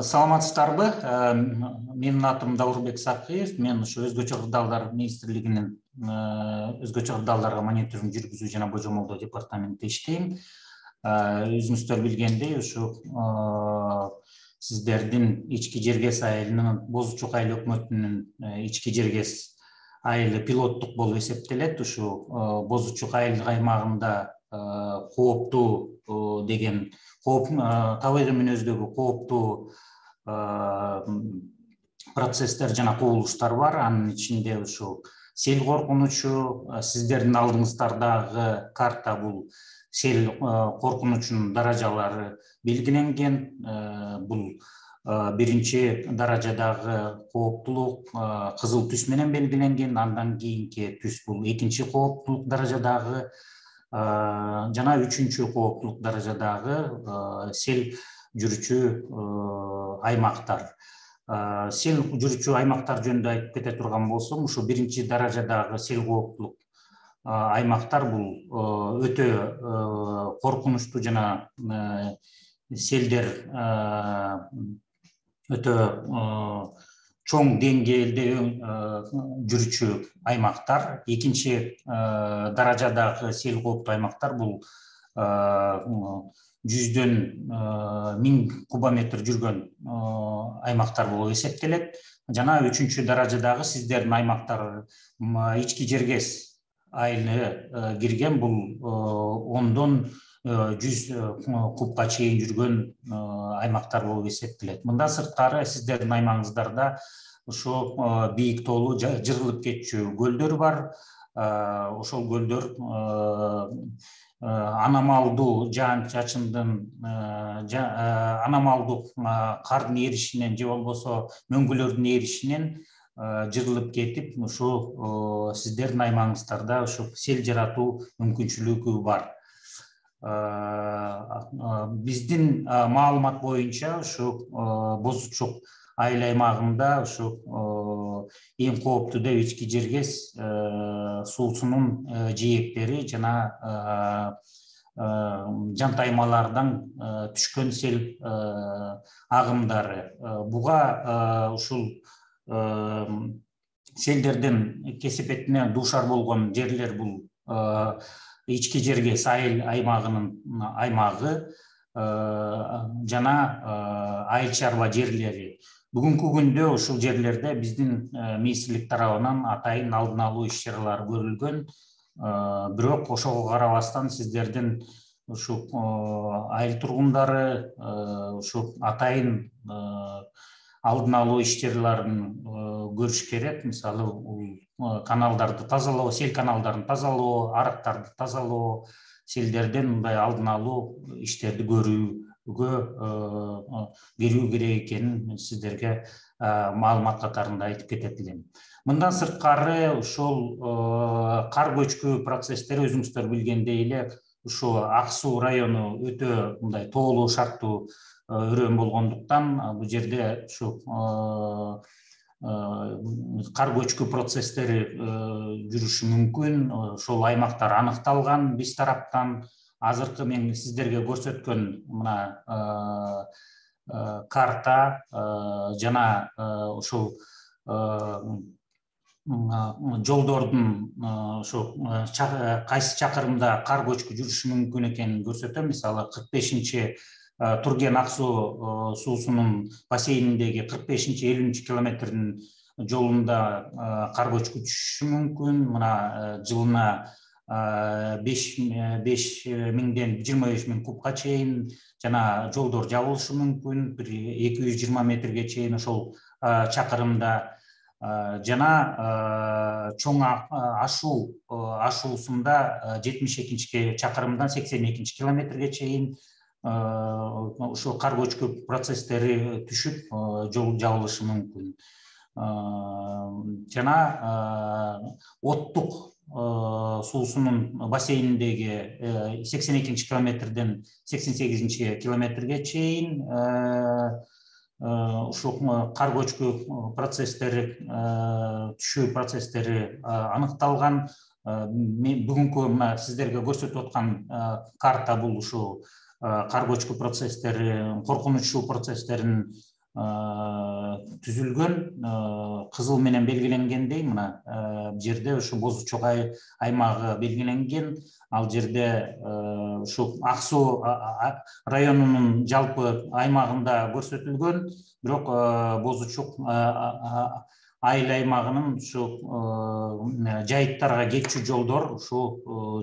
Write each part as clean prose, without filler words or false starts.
Саламатсыздарбы? Менин атым Даурбек Сакыев. Мен ушу Өзгөчө кырдаалдар министрлигинин өзгөчө кырдаалдарга мониторинг жүргүзүү жана божомолдоо департаментте иштейм. Өзүңүздөр билгендей, ушу сиздердин ички жергес айылынын Бозучук айыл өкмөтүнүн ички жергес айылы пилоттук болуп эсептелет. Ушу Бозучук айылдык аймагында кооптуу деген табигый мүнөздөгү кооптуу процесстер жана кубулуштар бар. Анын ичинде ушу сел коркунучу, сиздердин алдыңыздардагы карта бул сел коркунучунун даражалары белгиленген. Бул биринчи даражадагы кооптулук кызыл түс менен белгиленген, андан кийинки түс бул экинчи кооптулук даражадагы жана үчүнчү кооптулук даражадагы сел жүрүүчү аймактар. Сел жүрүүчү аймактар жөнүндө айтып кете турган болсом, ушу биринчи даражадагы сел кооптулук аймактар бул өтө коркунучтуу жана селдер өтө чоң деңгээлде жүрүүчү аймактар. Экинчи даражадагы сел кооптуу аймактар бул 100дөн 1000 кубометр жүргөн аймактар болуп эсептелет. Жана үчүнчү даражадагы сиздердин аймактар ички жергес айылы кирген, бул 10дон 100 кубка чейин жүргөн аймактар болуп эсептелет. Мындан сырткары сиздердин аймагыңыздарда ошо бийик тоолуу жырылып кетчү көлдөр бар. Ошол көлдөр аномалдуу жаан-чачындын аномалдуу кардын эришинен же болбосо мөңгүлөрдүн эришинен жырылып кетип, ошо сиздердин аймагыңыздарда ошо сел жаратуу мүмкүнчүлүгү бар. Биздин маалымат боюнча ушу Бозучук айыл аймагында ушу эң кооптуу деп ички жергес суусунун жээктери жана жантаймалардан түшкөн сел агымдары. Буга ушул селдердин кесепетине дуушар болгон жерлер бул ички жергес айыл аймагынын аймагы жана айыл чарба жерлери. Бүгүнкү күндө ушул жерлерде биздин министрлик тарабынан атайын алдын алуу иш-чаралары көрүлгөн. Бирок ошого карабастан сиздердин ушу айыл тургундары ушу атайын алдын алуу иш-чараларын көрүш керек. Мисалы, каналдарды тазалоо, сел каналдарын тазалоо, арыктарды тазалоо, селдерден мындай алдын алуу иштерди көрүүгө кирүү керек экенин сиздерге маалымат катарында айтып кетет элем. Мындан сырткары ушул кар көчкү процесстери өзүңүздөр билгендей эле ушу Ак суу району өтө мындай тоолуу шарттуу өрөөн болгондуктан бул жерде ушу кар көчкү процесстери жүрүшү мүмкүн. Ошол аймактар аныкталган биз тараптан. Азыркы мен сиздерге көрсөткөн мына карта жана ошол жолдордун ошо кайсы чакырымда кар көчкү жүрүшү мүмкүн экенин көрсөтөм. Мисалы, 45-чи Турген Ак суу суусунун бассейниндеги 45-50 километрдин жолунда кар көчкү түшүшү мүмкүн. Мына жылына 5000ден 25 000 кубка чейин жана жолдор жабылышы мүмкүн, 220 метрге чейин ошол чакырымда. Жана чоң ашуусунда 72 чакырымдан 82 километрге чейин ошо кар көчкү процесстери түшүп жол жабылышы мүмкүн. Жана оттук суусунун бассейниндеги 82 километрден 88 километрге чейин ушул кар көчкү процесстери түшүү процесстери аныкталган. Бүгүнкү мына сиздерге көрсөтүп аткан карта бул ушул кар көчкү процесстери, коркунучтуу процесстерин түзүлгөн, кызыл менен белгиленгендей мына жерде ушу Бозу Чок аймагы белгиленген. Ал жерде ушу Ак Суу районунун жалпы аймагында көрсөтүлгөн, бирок Бозу Чок айыл аймагынын ушу жайыттарга кетчү жолдор, ушу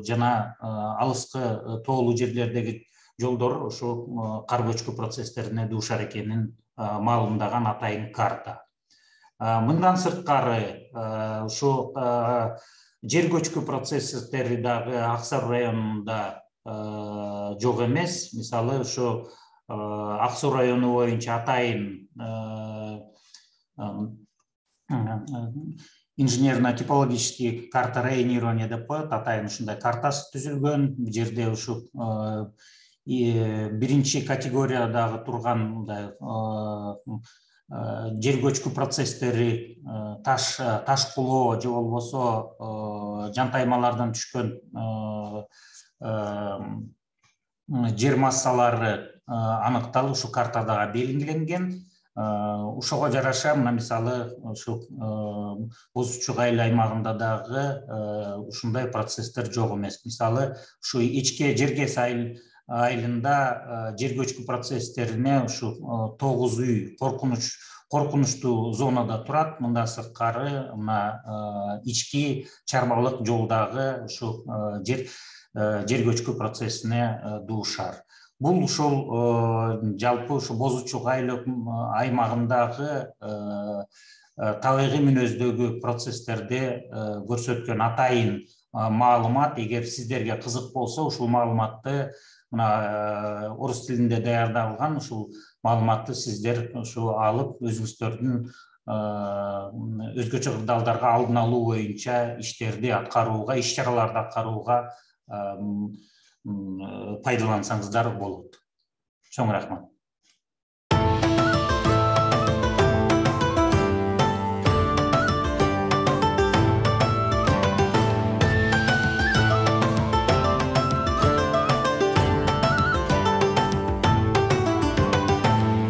жана алыскы тоолуу жерлердеги жолдор ушу кар көчкү процесстерине дуушар экенин маалымдаган атайын карта. Мындан сырткары ушу жер көчкү процесстери дагы Ак Суу районунда жок эмес. Мисалы ушу Ак Суу району боюнча атайын инженерно-типологический карта районирования деп коет, атайын ушундай картасы түзүлгөн. Бул жерде ушу биринчи категориядагы турган жер көчкү процесстери, таш кулоо же болбосо жантаймалардан түшкөн жер массалары аныкталып ушу картада белгиленген. Ушуга жараша мына мисалы ушу Бозу Чок айыл аймагында дагы ушундай процесстер жок эмес. Мисалы ушу ичке Жергес айылында жер көчкү процесстерине ушу 9 үй коркунучтуу зонада турат. Мындан сырткары мына ички чарбалык жолдагы ушу жер көчкү процессине дуушар. Бул ушул жалпы ушу Бозу Чок аймагындагы табигый мүнөздөгү процесстерди көрсөткөн атайын маалымат. Эгер сиздерге кызык болсо, ушул маалыматты мына орус тилинде даярдалган ушул маалыматты сиздер ушу алып өзүңүздөрдүн өзгөчө кырдаалдарга алдын алуу боюнча иштерди аткарууга, иш-чараларды аткарууга пайдалансаңыздар болот. Чоң рахмат.